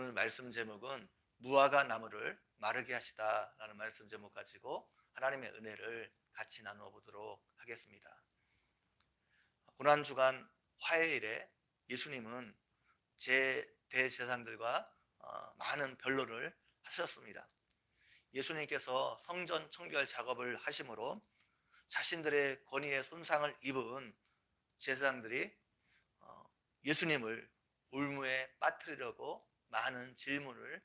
오늘 말씀 제목은 무화과 나무를 마르게 하시다라는 말씀 제목 가지고 하나님의 은혜를 같이 나누어 보도록 하겠습니다. 고난주간 화요일에 예수님은 대제사장들과 많은 변론을 하셨습니다. 예수님께서 성전 청결 작업을 하심으로 자신들의 권위에 손상을 입은 제사장들이 예수님을 올무에 빠뜨리려고 많은 질문을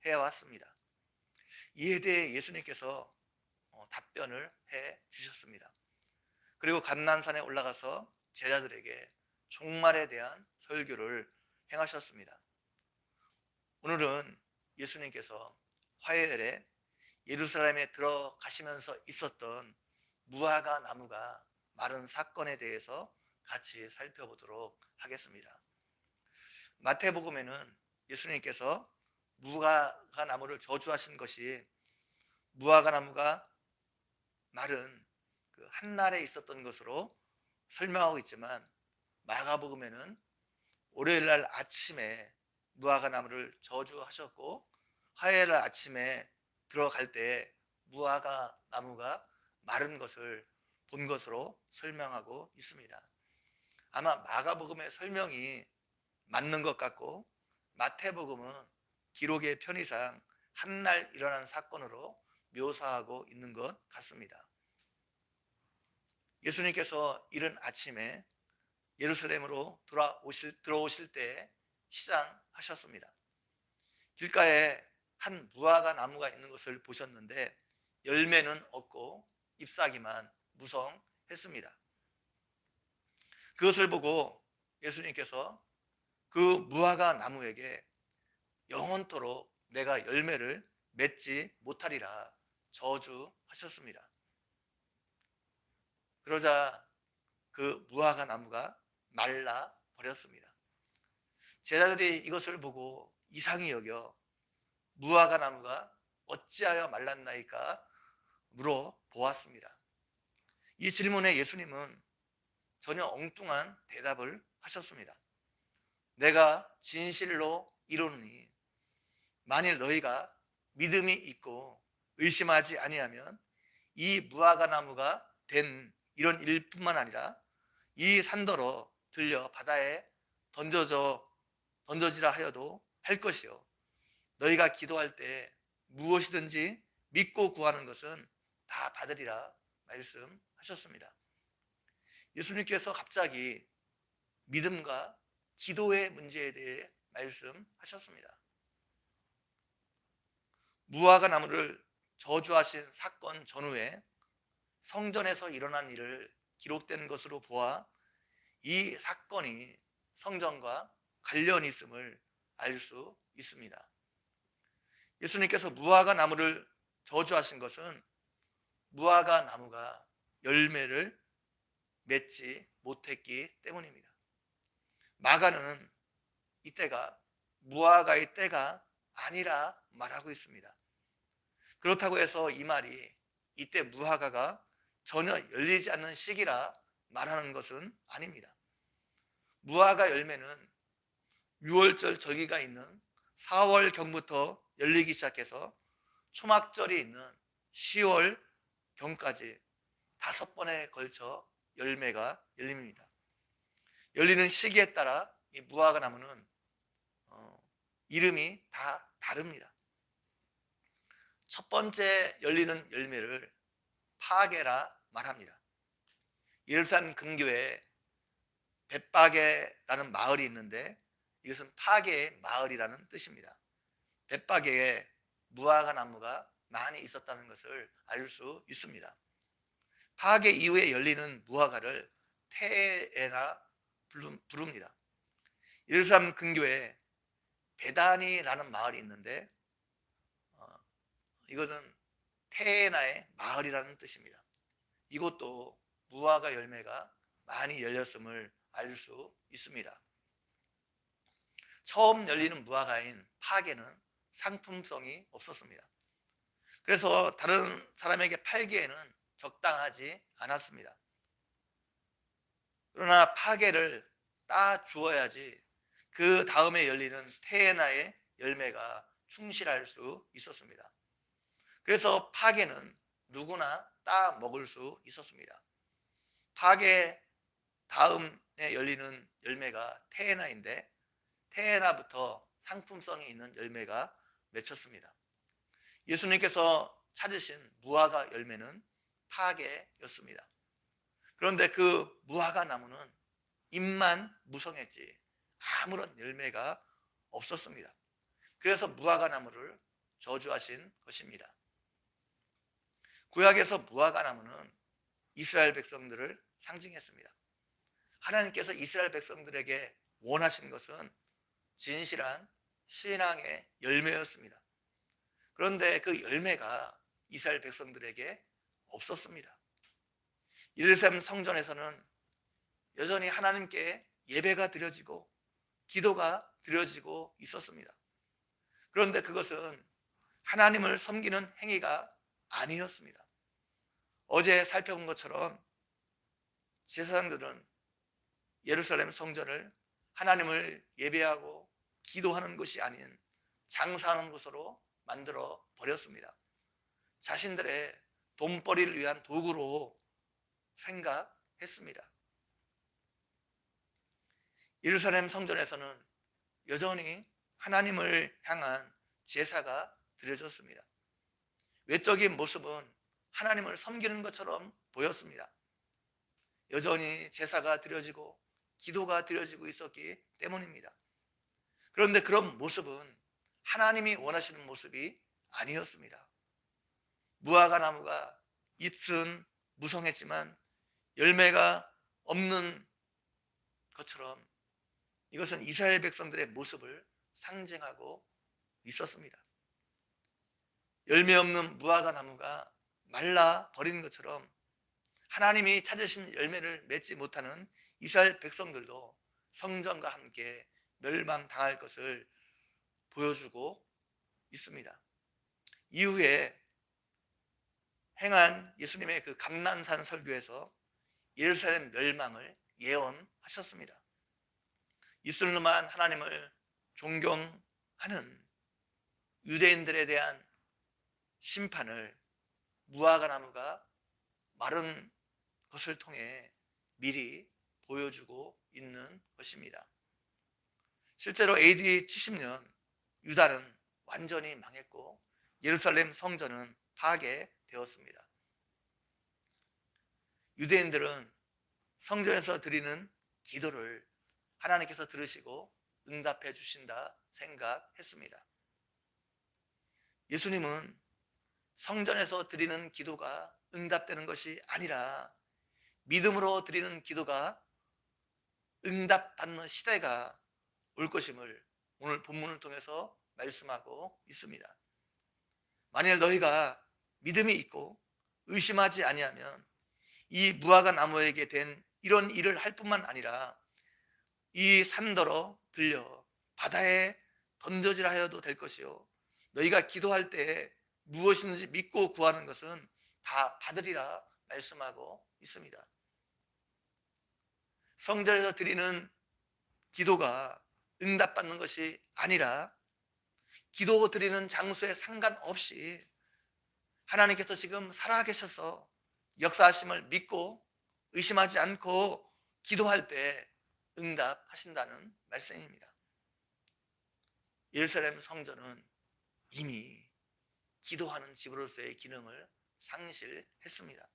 해왔습니다. 이에 대해 예수님께서 답변을 해 주셨습니다. 그리고 감난산에 올라가서 제자들에게 종말에 대한 설교를 행하셨습니다. 오늘은 예수님께서 화요일에 예루살렘에 들어가시면서 있었던 무화과 나무가 마른 사건에 대해서 같이 살펴보도록 하겠습니다. 마태복음에는 예수님께서 무화과 나무를 저주하신 것이 무화과 나무가 마른 그 한날에 있었던 것으로 설명하고 있지만, 마가복음에는 월요일날 아침에 무화과 나무를 저주하셨고 화요일날 아침에 들어갈 때 무화과 나무가 마른 것을 본 것으로 설명하고 있습니다. 아마 마가복음의 설명이 맞는 것 같고 마태복음은 기록의 편의상 한날 일어난 사건으로 묘사하고 있는 것 같습니다. 예수님께서 이른 아침에 예루살렘으로 들어오실 때 시장하셨습니다. 길가에 한 무화과 나무가 있는 것을 보셨는데 열매는 없고 잎사귀만 무성했습니다. 그것을 보고 예수님께서 그 무화과 나무에게 영원토록 내가 열매를 맺지 못하리라 저주하셨습니다. 그러자 그 무화과 나무가 말라 버렸습니다. 제자들이 이것을 보고 이상히 여겨 무화과 나무가 어찌하여 말랐나이까 물어보았습니다. 이 질문에 예수님은 전혀 엉뚱한 대답을 하셨습니다. 내가 진실로 이르노니 만일 너희가 믿음이 있고 의심하지 아니하면 이 무화과 나무가 된 이런 일뿐만 아니라 이 산더러 들려 바다에 던져지라 하여도 할 것이요 너희가 기도할 때 무엇이든지 믿고 구하는 것은 다 받으리라 말씀하셨습니다. 예수님께서 갑자기 믿음과 기도의 문제에 대해 말씀하셨습니다. 무화과 나무를 저주하신 사건 전후에 성전에서 일어난 일을 기록된 것으로 보아 이 사건이 성전과 관련이 있음을 알 수 있습니다. 예수님께서 무화과 나무를 저주하신 것은 무화과 나무가 열매를 맺지 못했기 때문입니다. 마가는 이때가 무화과의 때가 아니라 말하고 있습니다. 그렇다고 해서 이 말이 이때 무화과가 전혀 열리지 않는 시기라 말하는 것은 아닙니다. 무화과 열매는 6월절 절기가 있는 4월경부터 열리기 시작해서 초막절이 있는 10월경까지 5번에 걸쳐 열매가 열립니다. 열리는 시기에 따라 이 무화과 나무는 이름이 다 다릅니다. 첫 번째 열리는 열매를 파게라 말합니다. 예루살렘 근교에 벳바게라는 마을이 있는데 이것은 파게의 마을이라는 뜻입니다. 벳바게에 무화과 나무가 많이 있었다는 것을 알 수 있습니다. 파게 이후에 열리는 무화과를 테에나 부릅니다. 예루살렘 근교에 베다니라는 마을이 있는데 이것은 테에나의 마을이라는 뜻입니다. 이것도 무화과 열매가 많이 열렸음을 알 수 있습니다. 처음 열리는 무화과인 파게는 상품성이 없었습니다. 그래서 다른 사람에게 팔기에는 적당하지 않았습니다. 그러나 파게를 따 주어야지 그 다음에 열리는 테에나의 열매가 충실할 수 있었습니다. 그래서 파게는 누구나 따 먹을 수 있었습니다. 파게 다음에 열리는 열매가 테에나인데 테에나부터 상품성이 있는 열매가 맺혔습니다. 예수님께서 찾으신 무화과 열매는 파게였습니다. 그런데 그 무화과 나무는 잎만 무성했지 아무런 열매가 없었습니다. 그래서 무화과 나무를 저주하신 것입니다. 구약에서 무화과 나무는 이스라엘 백성들을 상징했습니다. 하나님께서 이스라엘 백성들에게 원하신 것은 진실한 신앙의 열매였습니다. 그런데 그 열매가 이스라엘 백성들에게 없었습니다. 예루살렘 성전에서는 여전히 하나님께 예배가 드려지고 기도가 드려지고 있었습니다. 그런데 그것은 하나님을 섬기는 행위가 아니었습니다. 어제 살펴본 것처럼 제사장들은 예루살렘 성전을 하나님을 예배하고 기도하는 것이 아닌 장사하는 곳으로 만들어 버렸습니다. 자신들의 돈벌이를 위한 도구로 생각했습니다. 예루살렘 성전에서는 여전히 하나님을 향한 제사가 드려졌습니다. 외적인 모습은 하나님을 섬기는 것처럼 보였습니다. 여전히 제사가 드려지고 기도가 드려지고 있었기 때문입니다. 그런데 그런 모습은 하나님이 원하시는 모습이 아니었습니다. 무화과 나무가 잎은 무성했지만 열매가 없는 것처럼 이것은 이스라엘 백성들의 모습을 상징하고 있었습니다. 열매 없는 무화과 나무가 말라 버린 것처럼 하나님이 찾으신 열매를 맺지 못하는 이스라엘 백성들도 성전과 함께 멸망당할 것을 보여주고 있습니다. 이후에 행한 예수님의 그 감난산 설교에서 예루살렘 멸망을 예언하셨습니다. 입술로만 하나님을 존경하는 유대인들에 대한 심판을 무화과 나무가 마른 것을 통해 미리 보여주고 있는 것입니다. 실제로 AD 70년 유다는 완전히 망했고 예루살렘 성전은 파괴되었습니다. 유대인들은 성전에서 드리는 기도를 하나님께서 들으시고 응답해 주신다 생각했습니다. 예수님은 성전에서 드리는 기도가 응답되는 것이 아니라 믿음으로 드리는 기도가 응답받는 시대가 올 것임을 오늘 본문을 통해서 말씀하고 있습니다. 만일 너희가 믿음이 있고 의심하지 아니하면 이 무화과 나무에게 된 이런 일을 할 뿐만 아니라 이 산더러 들려 바다에 던져지라 하여도 될 것이요 너희가 기도할 때 무엇이든지 믿고 구하는 것은 다 받으리라 말씀하고 있습니다. 성전에서 드리는 기도가 응답받는 것이 아니라 기도 드리는 장소에 상관없이 하나님께서 지금 살아계셔서 역사하심을 믿고 의심하지 않고 기도할 때 응답하신다는 말씀입니다. 예루살렘 성전은 이미 기도하는 집으로서의 기능을 상실했습니다.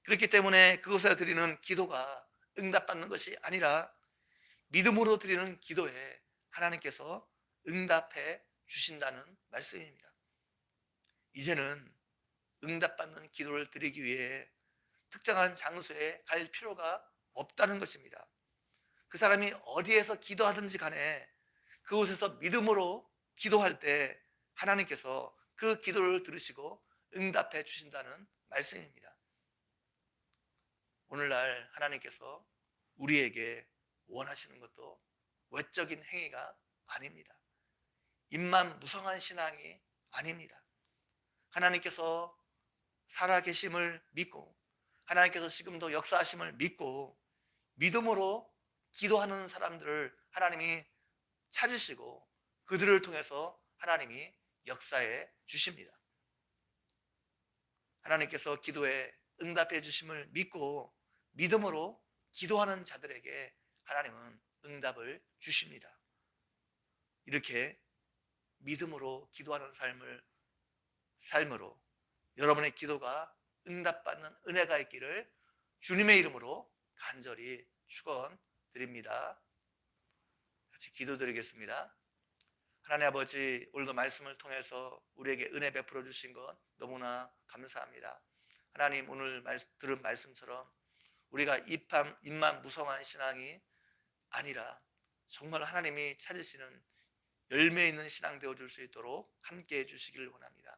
그렇기 때문에 그곳에 드리는 기도가 응답받는 것이 아니라 믿음으로 드리는 기도에 하나님께서 응답해 주신다는 말씀입니다. 이제는 응답받는 기도를 드리기 위해 특정한 장소에 갈 필요가 없다는 것입니다. 그 사람이 어디에서 기도하든지 간에 그곳에서 믿음으로 기도할 때 하나님께서 그 기도를 들으시고 응답해 주신다는 말씀입니다. 오늘날 하나님께서 우리에게 원하시는 것도 외적인 행위가 아닙니다. 입만 무성한 신앙이 아닙니다. 하나님께서 살아계심을 믿고 하나님께서 지금도 역사하심을 믿고 믿음으로 기도하는 사람들을 하나님이 찾으시고 그들을 통해서 하나님이 역사해 주십니다. 하나님께서 기도에 응답해 주심을 믿고 믿음으로 기도하는 자들에게 하나님은 응답을 주십니다. 이렇게 믿음으로 기도하는 삶으로 여러분의 기도가 응답받는 은혜가 있기를 주님의 이름으로 간절히 축원드립니다. 같이 기도드리겠습니다. 하나님 아버지, 오늘도 말씀을 통해서 우리에게 은혜 베풀어 주신 것 너무나 감사합니다. 하나님, 오늘 들은 말씀처럼 우리가 입만 무성한 신앙이 아니라 정말 하나님이 찾으시는 열매 있는 신앙 되어줄 수 있도록 함께해 주시기를 원합니다.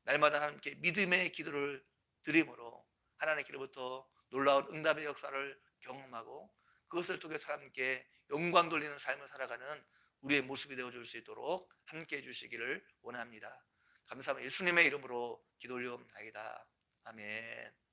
날마다 하나님께 믿음의 기도를 드림으로 하나님께로부터 놀라운 응답의 역사를 경험하고 그것을 통해서 하나님께 영광 돌리는 삶을 살아가는 우리의 모습이 되어줄 수 있도록 함께해 주시기를 원합니다. 감사합니다. 예수님의 이름으로 기도 올리옵나이다. 아멘.